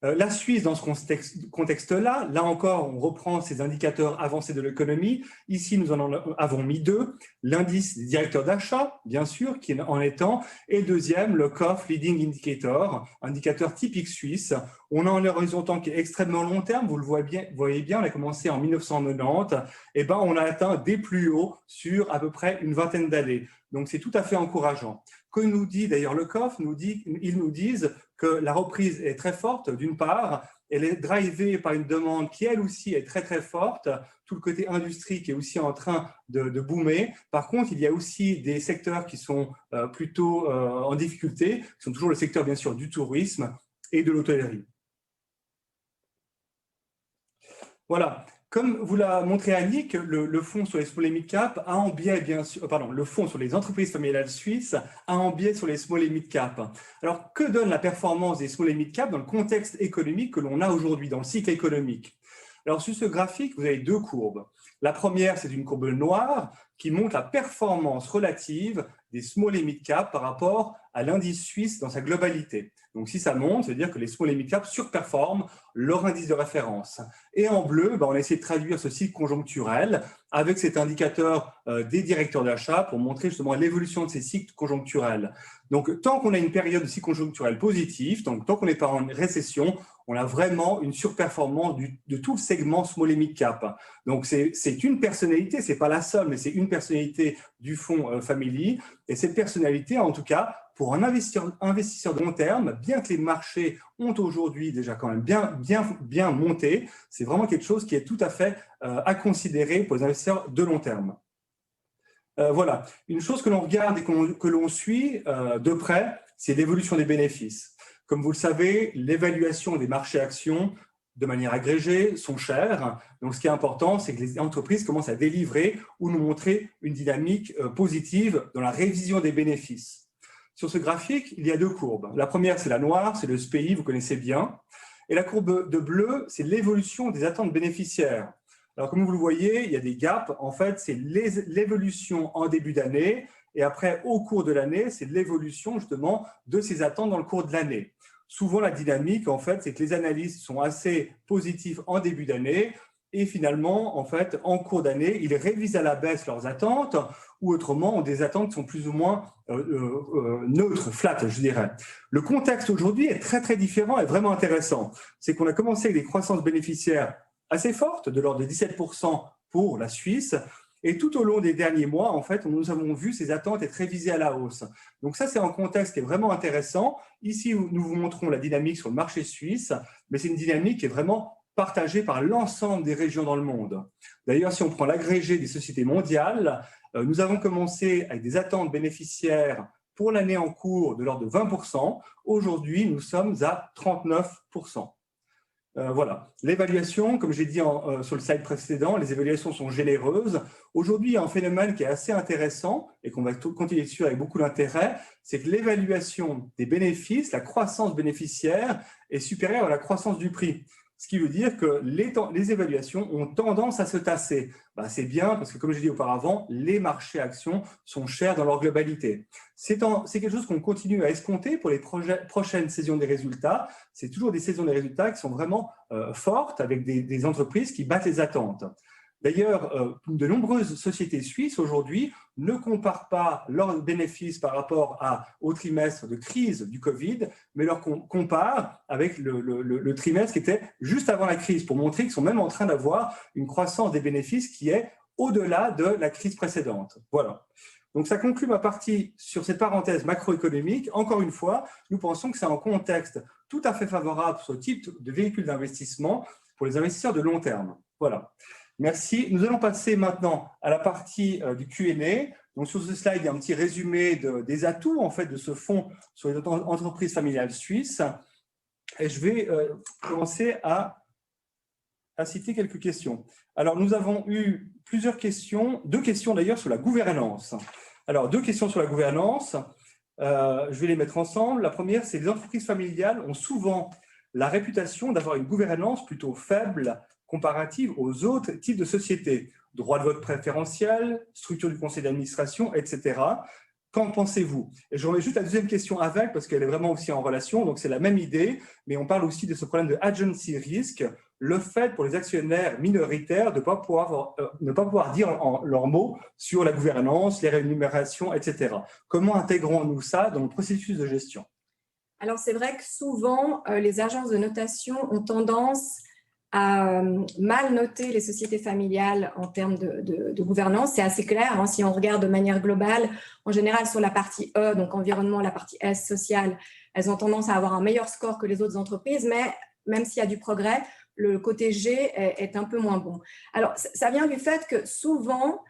La Suisse, dans ce contexte-là, là encore, on reprend ces indicateurs avancés de l'économie. Ici, nous en avons mis deux. L'indice des directeurs d'achat, bien sûr, qui en est un, et deuxième, le COF Leading Indicator, indicateur typique suisse. On a un horizon temps qui est extrêmement long terme, vous le voyez bien, on a commencé en 1990, et on a atteint des plus hauts sur à peu près une vingtaine d'années. Donc, c'est tout à fait encourageant. Que nous dit d'ailleurs le COF, ils nous disent que la reprise est très forte, d'une part, elle est drivée par une demande qui, elle aussi, est très, très forte, tout le côté industrie qui est aussi en train de boomer. Par contre, il y a aussi des secteurs qui sont plutôt en difficulté, qui sont toujours le secteur, bien sûr, du tourisme et de l'hôtellerie. Voilà. Comme vous l'a montré Annick, le fonds sur les small et mid cap a en biais, bien sûr, le fonds sur les entreprises familiales suisses a en biais sur les small et mid cap. Alors, que donne la performance des small et mid cap dans le contexte économique que l'on a aujourd'hui, dans le cycle économique? Alors, sur ce graphique, vous avez deux courbes. La première, c'est une courbe noire qui montre la performance relative des small et mid cap par rapport à l'indice suisse dans sa globalité. Donc, si ça monte, ça veut dire que les small et mid cap surperforment leur indice de référence. Et en bleu, on a essayé de traduire ce cycle conjoncturel avec cet indicateur des directeurs d'achat pour montrer justement l'évolution de ces cycles conjoncturels. Donc, tant qu'on a une période de cycle conjoncturel positif, donc tant qu'on n'est pas en récession, on a vraiment une surperformance de tout le segment small et mid cap. Donc, c'est une personnalité, ce n'est pas la seule, mais c'est une personnalité du fonds Family. Et cette personnalité, en tout cas, pour un investisseur de long terme, bien que les marchés ont aujourd'hui déjà quand même bien monté, c'est vraiment quelque chose qui est tout à fait à considérer pour les investisseurs de long terme. Voilà, une chose que l'on regarde et que l'on suit de près, c'est l'évolution des bénéfices. Comme vous le savez, l'évaluation des marchés actions de manière agrégée, sont chères. Donc, ce qui est important, c'est que les entreprises commencent à délivrer ou nous montrer une dynamique positive dans la révision des bénéfices. Sur ce graphique, il y a deux courbes. La première, c'est la noire, c'est le SPI, vous connaissez bien. Et la courbe de bleu, c'est l'évolution des attentes bénéficiaires. Alors, comme vous le voyez, il y a des gaps. En fait, c'est l'évolution en début d'année. Et après, au cours de l'année, c'est l'évolution justement de ces attentes dans le cours de l'année. Souvent, la dynamique, en fait, c'est que les analystes sont assez positifs en début d'année et finalement, en fait, en cours d'année, ils révisent à la baisse leurs attentes ou autrement ont des attentes qui sont plus ou moins neutres, flat, je dirais. Le contexte aujourd'hui est très, très différent et vraiment intéressant. C'est qu'on a commencé avec des croissances bénéficiaires assez fortes, de l'ordre de 17% pour la Suisse. Et tout au long des derniers mois, en fait, nous avons vu ces attentes être révisées à la hausse. Donc ça, c'est un contexte qui est vraiment intéressant. Ici, nous vous montrons la dynamique sur le marché suisse, mais c'est une dynamique qui est vraiment partagée par l'ensemble des régions dans le monde. D'ailleurs, si on prend l'agrégé des sociétés mondiales, nous avons commencé avec des attentes bénéficiaires pour l'année en cours de l'ordre de 20%. Aujourd'hui, nous sommes à 39%. Voilà. L'évaluation, comme j'ai dit sur le slide précédent, les évaluations sont généreuses. Aujourd'hui, il y a un phénomène qui est assez intéressant et qu'on va continuer de suivre avec beaucoup d'intérêt, c'est que l'évaluation des bénéfices, la croissance bénéficiaire est supérieure à la croissance du prix. Ce qui veut dire que les évaluations ont tendance à se tasser. C'est bien parce que, comme j'ai dit auparavant, les marchés actions sont chers dans leur globalité. C'est quelque chose qu'on continue à escompter pour les prochaines saisons des résultats. C'est toujours des saisons des résultats qui sont vraiment fortes avec des entreprises qui battent les attentes. D'ailleurs, de nombreuses sociétés suisses aujourd'hui ne comparent pas leurs bénéfices par rapport au trimestre de crise du Covid, mais leur comparent avec le trimestre qui était juste avant la crise pour montrer qu'ils sont même en train d'avoir une croissance des bénéfices qui est au-delà de la crise précédente. Voilà. Donc, ça conclut ma partie sur cette parenthèse macroéconomique. Encore une fois, nous pensons que c'est un contexte tout à fait favorable sur ce type de véhicule d'investissement pour les investisseurs de long terme. Voilà. Merci. Nous allons passer maintenant à la partie du Q&A. Donc, sur ce slide, il y a un petit résumé des atouts en fait, de ce fonds sur les entreprises familiales suisses. Et je vais commencer à citer quelques questions. Alors, nous avons eu plusieurs questions, deux questions d'ailleurs sur la gouvernance. Alors, deux questions sur la gouvernance. Je vais les mettre ensemble. La première, c'est que les entreprises familiales ont souvent la réputation d'avoir une gouvernance plutôt faible comparative aux autres types de sociétés, droit de vote préférentiel, structure du conseil d'administration, etc. Qu'en pensez-vous? Et je remets juste la deuxième question avec, parce qu'elle est vraiment aussi en relation, donc c'est la même idée, mais on parle aussi de ce problème de agency risk, le fait pour les actionnaires minoritaires de ne pas pouvoir dire leurs mots sur la gouvernance, les rémunérations, etc. Comment intégrons-nous ça dans le processus de gestion? Alors, c'est vrai que souvent, les agences de notation ont tendance à mal noter les sociétés familiales en termes de gouvernance. C'est assez clair, hein, si on regarde de manière globale, en général sur la partie E, donc environnement, la partie S, sociale, elles ont tendance à avoir un meilleur score que les autres entreprises, mais même s'il y a du progrès, le côté G est un peu moins bon. Alors, ça vient du fait que souvent,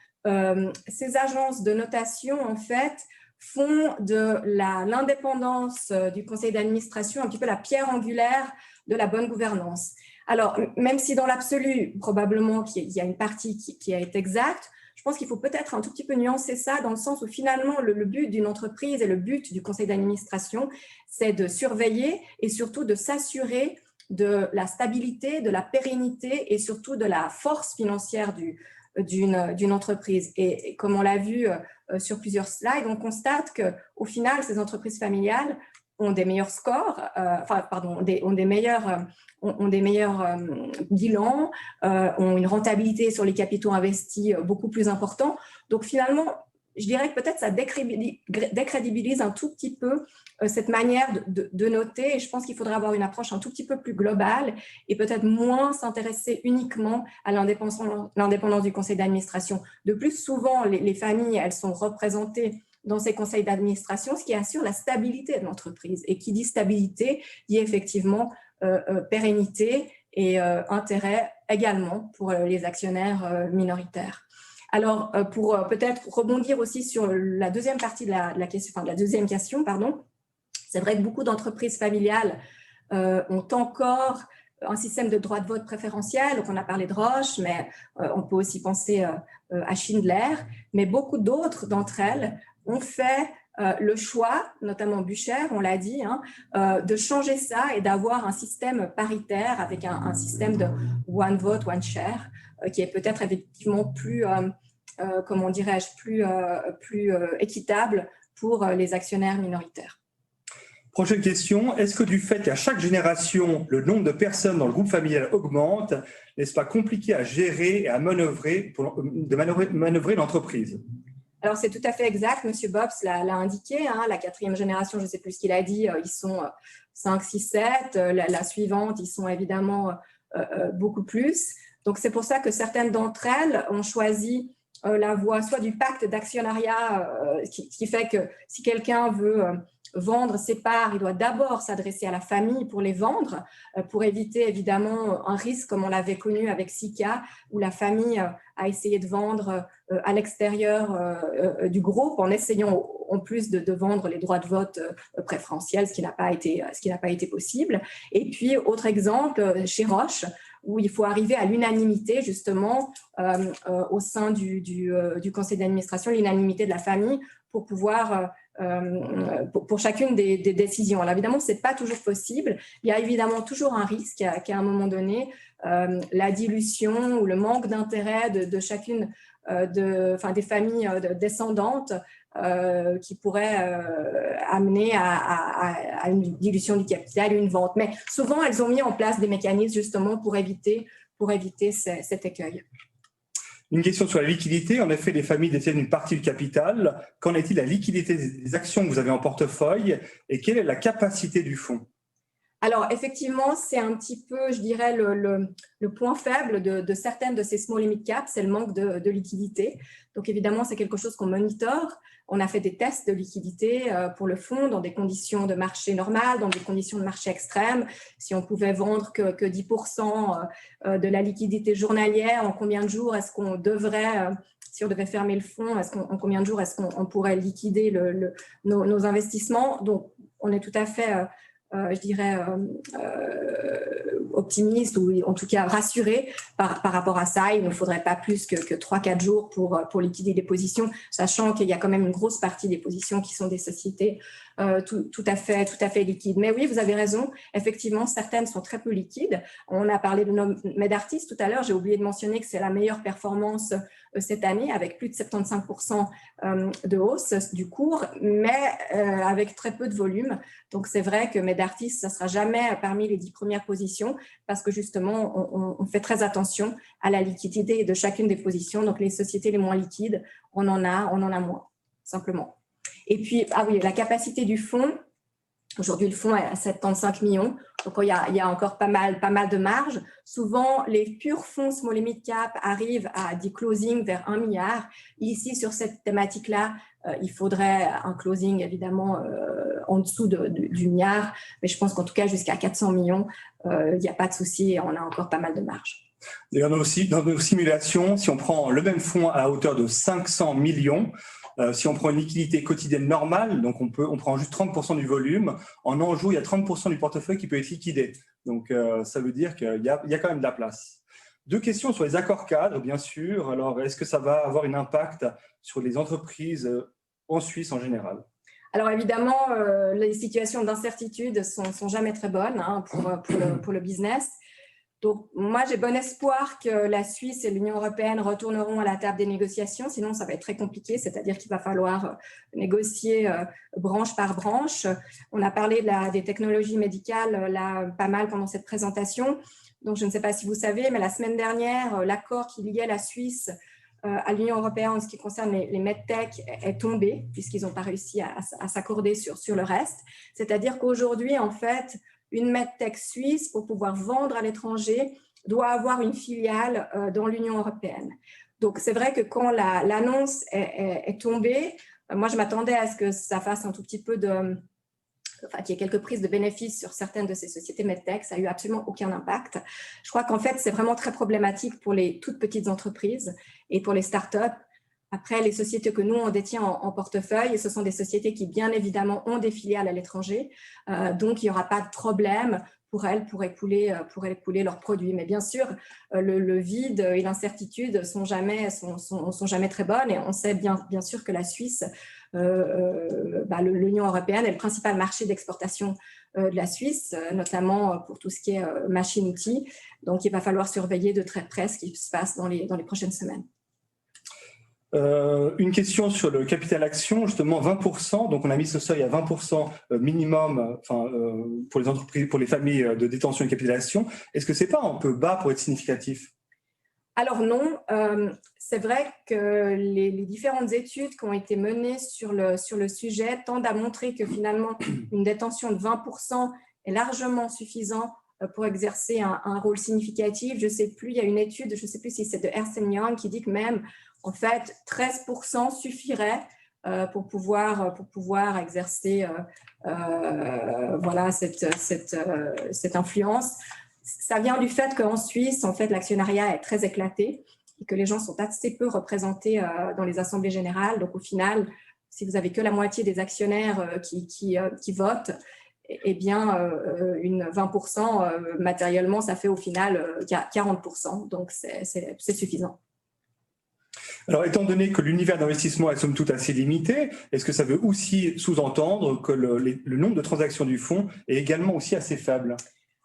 ces agences de notation, en fait, font de l'indépendance du conseil d'administration un petit peu la pierre angulaire de la bonne gouvernance. Alors, même si dans l'absolu, probablement qu'il y a une partie qui est exacte, je pense qu'il faut peut-être un tout petit peu nuancer ça dans le sens où finalement, le but d'une entreprise et le but du conseil d'administration, c'est de surveiller et surtout de s'assurer de la stabilité, de la pérennité et surtout de la force financière d'une entreprise. Et comme on l'a vu sur plusieurs slides, on constate qu'au final, ces entreprises familiales ont des meilleurs scores, ont des meilleurs bilans, ont une rentabilité sur les capitaux investis beaucoup plus important. Donc finalement, je dirais que peut-être ça décrédibilise un tout petit peu cette manière de noter, et je pense qu'il faudrait avoir une approche un tout petit peu plus globale et peut-être moins s'intéresser uniquement à l'indépendance du conseil d'administration. De plus, souvent, les familles, elles sont représentées dans ces conseils d'administration, ce qui assure la stabilité de l'entreprise. Et qui dit stabilité, dit effectivement pérennité et intérêt également pour les actionnaires minoritaires. Alors, pour peut-être rebondir aussi sur la deuxième partie de la question, enfin de la deuxième question, pardon, c'est vrai que beaucoup d'entreprises familiales ont encore un système de droit de vote préférentiel. Donc, on a parlé de Roche, mais on peut aussi penser à Schindler. Mais beaucoup d'autres d'entre elles ont fait le choix, notamment Bucher, on l'a dit, de changer ça et d'avoir un système paritaire avec un système de one vote, one share, qui est peut-être effectivement plus, comment dirais-je, plus équitable pour les actionnaires minoritaires. Prochaine question, est-ce que du fait qu'à chaque génération, le nombre de personnes dans le groupe familial augmente, n'est-ce pas compliqué à gérer et à manœuvrer l'entreprise? Alors, c'est tout à fait exact, M. Bobs l'a indiqué, la 4e génération, je ne sais plus ce qu'il a dit, ils sont 5, 6, 7, la suivante, ils sont évidemment beaucoup plus. Donc, c'est pour ça que certaines d'entre elles ont choisi la voie soit du pacte d'actionnariat, qui fait que si quelqu'un veut vendre ses parts, il doit d'abord s'adresser à la famille pour les vendre, pour éviter évidemment un risque comme on l'avait connu avec Sika, où la famille a essayé de vendre à l'extérieur du groupe en essayant en plus de vendre les droits de vote préférentiels, ce qui n'a pas été possible. Et puis, autre exemple, chez Roche, où il faut arriver à l'unanimité justement au sein du conseil d'administration, l'unanimité de la famille pour pouvoir pour chacune des décisions. Alors évidemment, ce n'est pas toujours possible. Il y a évidemment toujours un risque qu'à un moment donné, la dilution ou le manque d'intérêt de chacune des familles descendantes qui pourrait amener à une dilution du capital, une vente. Mais souvent, elles ont mis en place des mécanismes justement pour éviter cet écueil. Une question sur la liquidité. En effet, les familles détiennent une partie du capital. Qu'en est-il de la liquidité des actions que vous avez en portefeuille et quelle est la capacité du fonds? Alors, effectivement, c'est un petit peu, je dirais, le point faible de certaines de ces small limit caps, c'est le manque de liquidité. Donc, évidemment, c'est quelque chose qu'on monitore. On a fait des tests de liquidité pour le fonds dans des conditions de marché normales, dans des conditions de marché extrêmes. Si on pouvait vendre que 10% de la liquidité journalière, en combien de jours est-ce qu'on devrait, si on devait fermer le fonds, en combien de jours est-ce qu'on pourrait liquider nos investissements? Donc, on est tout à fait je dirais, optimiste ou en tout cas rassuré par rapport à ça. Il ne faudrait pas plus que 3-4 jours pour liquider les positions, sachant qu'il y a quand même une grosse partie des positions qui sont des sociétés tout à fait liquides. Mais oui, vous avez raison, effectivement, certaines sont très peu liquides. On a parlé de Medartis tout à l'heure, j'ai oublié de mentionner que c'est la meilleure performance cette année, avec plus de 75% de hausse du cours, mais avec très peu de volume. Donc, c'est vrai que Medartis, ça ne sera jamais parmi les 10 premières positions parce que justement, on fait très attention à la liquidité de chacune des positions. Donc, les sociétés les moins liquides, on en a moins, simplement. Et puis, la capacité du fonds. Aujourd'hui, le fonds est à 75 millions, donc il y a encore pas mal de marge. Souvent, les purs fonds small et mid cap arrivent à des closings vers 1 milliard. Ici, sur cette thématique-là, il faudrait un closing évidemment en dessous du milliard, mais je pense qu'en tout cas, jusqu'à 400 millions, il n'y a pas de souci et on a encore pas mal de marge. D'ailleurs, dans nos simulations, si on prend le même fonds à hauteur de 500 millions, si on prend une liquidité quotidienne normale, donc on prend juste 30% du volume, en Anjou, il y a 30% du portefeuille qui peut être liquidé. Donc, ça veut dire qu'il y a quand même de la place. 2 questions sur les accords cadres, bien sûr. Alors, est-ce que ça va avoir un impact sur les entreprises en Suisse en général? Alors, évidemment, les situations d'incertitude sont jamais très bonnes pour le business. Donc, moi, j'ai bon espoir que la Suisse et l'Union européenne retourneront à la table des négociations. Sinon, ça va être très compliqué, c'est-à-dire qu'il va falloir négocier branche par branche. On a parlé des technologies médicales là, pas mal pendant cette présentation. Donc, je ne sais pas si vous savez, mais la semaine dernière, l'accord qui liait la Suisse à l'Union européenne en ce qui concerne les medtech est tombé, puisqu'ils n'ont pas réussi à s'accorder sur le reste. C'est-à-dire qu'aujourd'hui, en fait, une medtech suisse, pour pouvoir vendre à l'étranger, doit avoir une filiale dans l'Union européenne. Donc, c'est vrai que quand l'annonce est tombée, moi, je m'attendais à ce que ça fasse un tout petit peu qu'il y ait quelques prises de bénéfices sur certaines de ces sociétés medtech. Ça n'a eu absolument aucun impact. Je crois qu'en fait, c'est vraiment très problématique pour les toutes petites entreprises et pour les startups. Après, les sociétés que nous, on détient en portefeuille, ce sont des sociétés qui, bien évidemment, ont des filiales à l'étranger. Donc, il n'y aura pas de problème pour elles pour écouler leurs produits. Mais bien sûr, le vide et l'incertitude sont jamais très bonnes. Et on sait bien sûr que la Suisse, l'Union européenne est le principal marché d'exportation de la Suisse, notamment pour tout ce qui est machines-outils. Donc, il va falloir surveiller de très près ce qui se passe dans les prochaines semaines. Une question sur le capital action, justement 20%, donc on a mis ce seuil à 20% minimum pour les entreprises, pour les familles de détention de capital action. Est-ce que c'est pas un peu bas pour être significatif? Alors non, c'est vrai que les différentes études qui ont été menées sur le sujet tendent à montrer que finalement une détention de 20% est largement suffisant pour exercer un rôle significatif. Je ne sais plus, il y a une étude, je ne sais plus si c'est de Ernst & Young qui dit que même en fait 13% suffirait pour pouvoir exercer cette influence. Ça vient du fait qu'en Suisse, en fait, l'actionnariat est très éclaté et que les gens sont assez peu représentés dans les assemblées générales. Donc, au final, si vous n'avez que la moitié des actionnaires qui votent, eh bien, une 20%, matériellement, ça fait au final 40%. Donc, c'est suffisant. Alors, étant donné que l'univers d'investissement est somme toute assez limité, est-ce que ça veut aussi sous-entendre que le nombre de transactions du fonds est également aussi assez faible?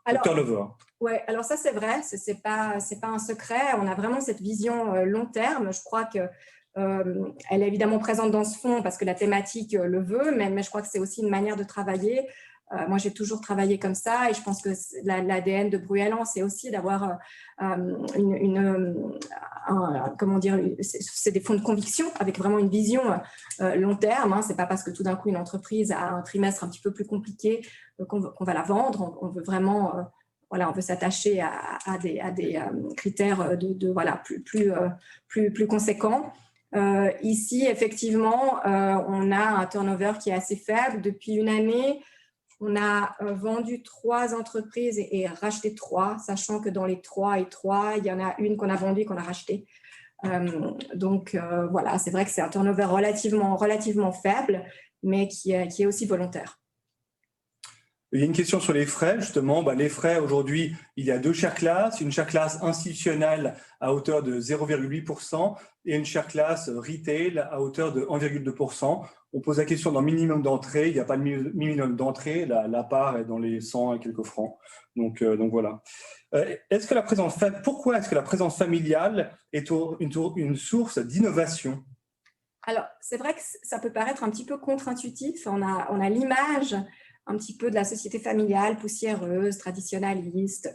Alors ça c'est vrai, c'est pas un secret. On a vraiment cette vision long terme. Je crois que elle est évidemment présente dans ce fonds parce que la thématique le veut, mais je crois que c'est aussi une manière de travailler. Moi, j'ai toujours travaillé comme ça et je pense que l'ADN de Bruyellan, c'est aussi d'avoir c'est des fonds de conviction avec vraiment une vision long terme. C'est pas parce que tout d'un coup une entreprise a un trimestre un petit peu plus compliqué qu'on va la vendre. On veut vraiment, on veut s'attacher à des critères plus conséquents. Ici, effectivement, on a un turnover qui est assez faible. Depuis une année, on a vendu 3 entreprises et racheté 3, sachant que dans les 3, il y en a une qu'on a vendue et qu'on a rachetée. C'est vrai que c'est un turnover relativement faible, mais qui est aussi volontaire. Il y a une question sur les frais, justement. Les frais, aujourd'hui, il y a 2 share classes. Une share class institutionnelle à hauteur de 0,8% et une share class retail à hauteur de 1,2%. On pose la question dans minimum d'entrée. Il n'y a pas de minimum d'entrée. La part est dans les 100 et quelques francs. Donc voilà. Pourquoi est-ce que la présence familiale est une source d'innovation? Alors, c'est vrai que ça peut paraître un petit peu contre-intuitif. On a l'image un petit peu de la société familiale, poussiéreuse, traditionnaliste,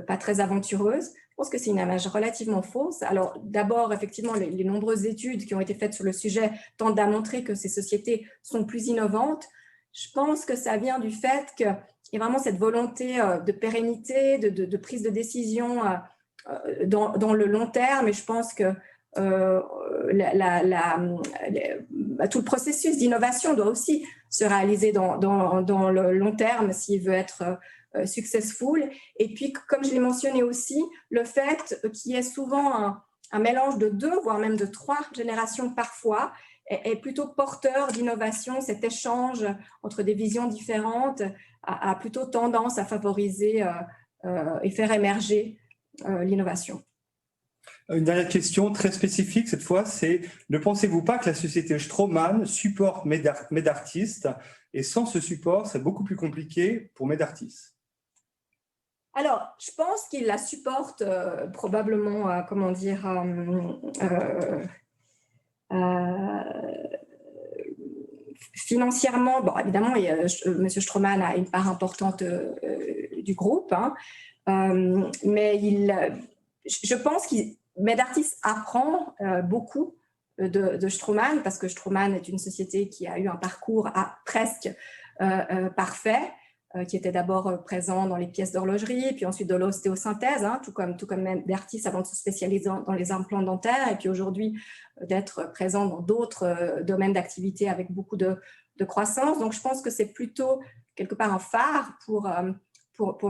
pas très aventureuse. Je pense que c'est une image relativement fausse. Alors, d'abord, effectivement, les nombreuses études qui ont été faites sur le sujet tendent à montrer que ces sociétés sont plus innovantes. Je pense que ça vient du fait qu'il y a vraiment cette volonté de pérennité, de prise de décision dans le long terme. Et je pense que tout le processus d'innovation doit aussi se réaliser dans le long terme s'il veut être successful. Et puis, comme je l'ai mentionné aussi, le fait qu'il y ait souvent un mélange de 2, voire même de 3 générations parfois, est plutôt porteur d'innovation. Cet échange entre des visions différentes a plutôt tendance à favoriser et faire émerger l'innovation. Une dernière question très spécifique cette fois, c'est ne pensez-vous pas que la société Stroman supporte Medartis et sans ce support, c'est beaucoup plus compliqué pour Medartis? Alors, je pense qu'il la supporte probablement, financièrement. Bon, évidemment, M. Stroman a une part importante du groupe, mais je pense que Medartis apprend beaucoup de Stroman parce que Stroman est une société qui a eu un parcours presque parfait, qui était d'abord présent dans les pièces d'horlogerie, puis ensuite de l'ostéosynthèse, tout comme Medartis avant de se spécialiser dans les implants dentaires, et puis aujourd'hui d'être présent dans d'autres domaines d'activité avec beaucoup de croissance. Donc je pense que c'est plutôt quelque part un phare pour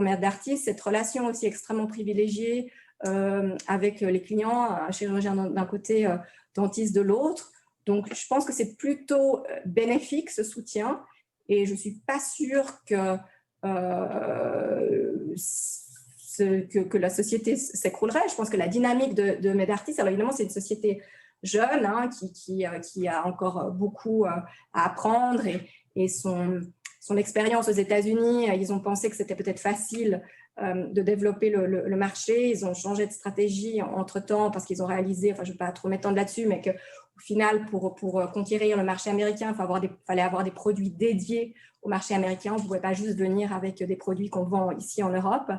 Medartis, cette relation aussi extrêmement privilégiée avec les clients, un chirurgien d'un côté, dentiste de l'autre. Donc, je pense que c'est plutôt bénéfique ce soutien et je ne suis pas sûre que que la société s'écroulerait. Je pense que la dynamique de Medartis, alors évidemment, c'est une société jeune hein, qui a encore beaucoup à apprendre et son expérience aux États-Unis, ils ont pensé que c'était peut-être facile de développer le marché. Ils ont changé de stratégie entre-temps parce qu'ils ont réalisé, enfin je ne vais pas trop m'étendre là-dessus, mais qu'au final, pour conquérir le marché américain, il fallait avoir des produits dédiés au marché américain. On ne pouvait pas juste venir avec des produits qu'on vend ici en Europe.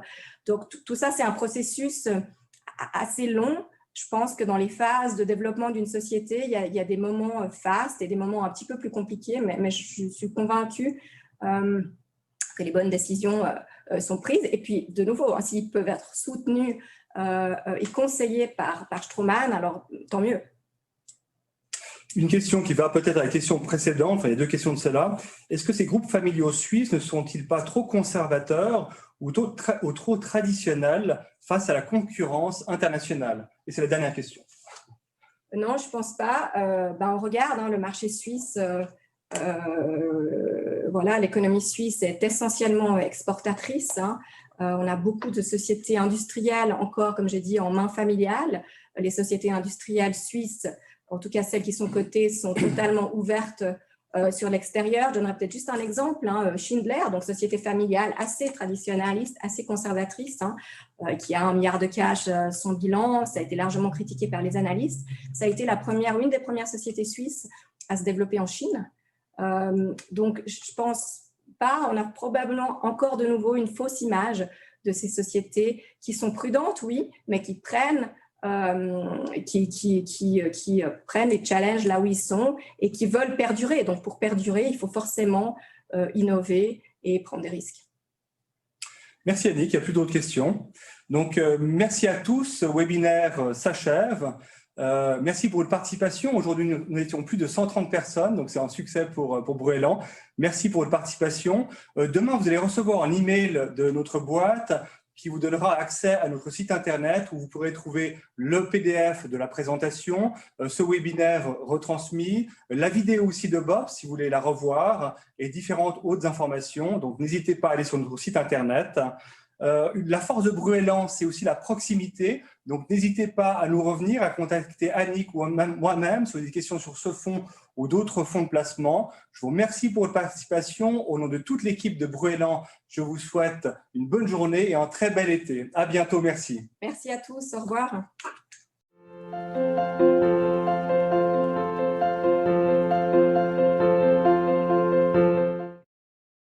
Donc tout ça, c'est un processus assez long. Je pense que dans les phases de développement d'une société, il y a des moments fastes et des moments un petit peu plus compliqués, mais je suis convaincue que les bonnes décisions sont prises. Et puis, de nouveau, hein, s'ils peuvent être soutenus et conseillés par Stroman, alors tant mieux. Une question qui va peut-être à la question précédente, enfin il y a deux questions de cela. Est-ce que ces groupes familiaux suisses ne sont-ils pas trop conservateurs ou trop traditionnels face à la concurrence internationale? Et c'est la dernière question. Non, je ne pense pas. On regarde hein, le marché suisse. Voilà, l'économie suisse est essentiellement exportatrice. Hein. On a beaucoup de sociétés industrielles encore, comme j'ai dit, en main familiale. Les sociétés industrielles suisses, en tout cas celles qui sont cotées, sont totalement ouvertes sur l'extérieur. Je donnerai peut-être juste un exemple. Hein. Schindler, donc société familiale assez traditionnaliste, assez conservatrice, hein, qui a 1 milliard de cash son bilan. Ça a été largement critiqué par les analystes. Ça a été une des premières sociétés suisses à se développer en Chine. Donc, je pense pas, on a probablement encore de nouveau une fausse image de ces sociétés qui sont prudentes, oui, mais qui prennent, qui prennent les challenges là où ils sont et qui veulent perdurer. Donc, pour perdurer, il faut forcément innover et prendre des risques. Merci Annick, il n'y a plus d'autres questions. Donc, merci à tous, ce webinaire s'achève. Merci pour votre participation. Aujourd'hui, nous étions plus de 130 personnes, donc c'est un succès pour Bruellan. Merci pour votre participation. Demain, vous allez recevoir un email de notre boîte qui vous donnera accès à notre site internet où vous pourrez trouver le PDF de la présentation, ce webinaire retransmis, la vidéo aussi de Bob si vous voulez la revoir et différentes autres informations. Donc, n'hésitez pas à aller sur notre site internet. La force de Bruellan, c'est aussi la proximité. Donc, n'hésitez pas à nous revenir, à contacter Annick ou moi-même sur des questions sur ce fonds ou d'autres fonds de placement. Je vous remercie pour votre participation. Au nom de toute l'équipe de Bruellan, je vous souhaite une bonne journée et un très bel été. À bientôt, merci. Merci à tous, au revoir.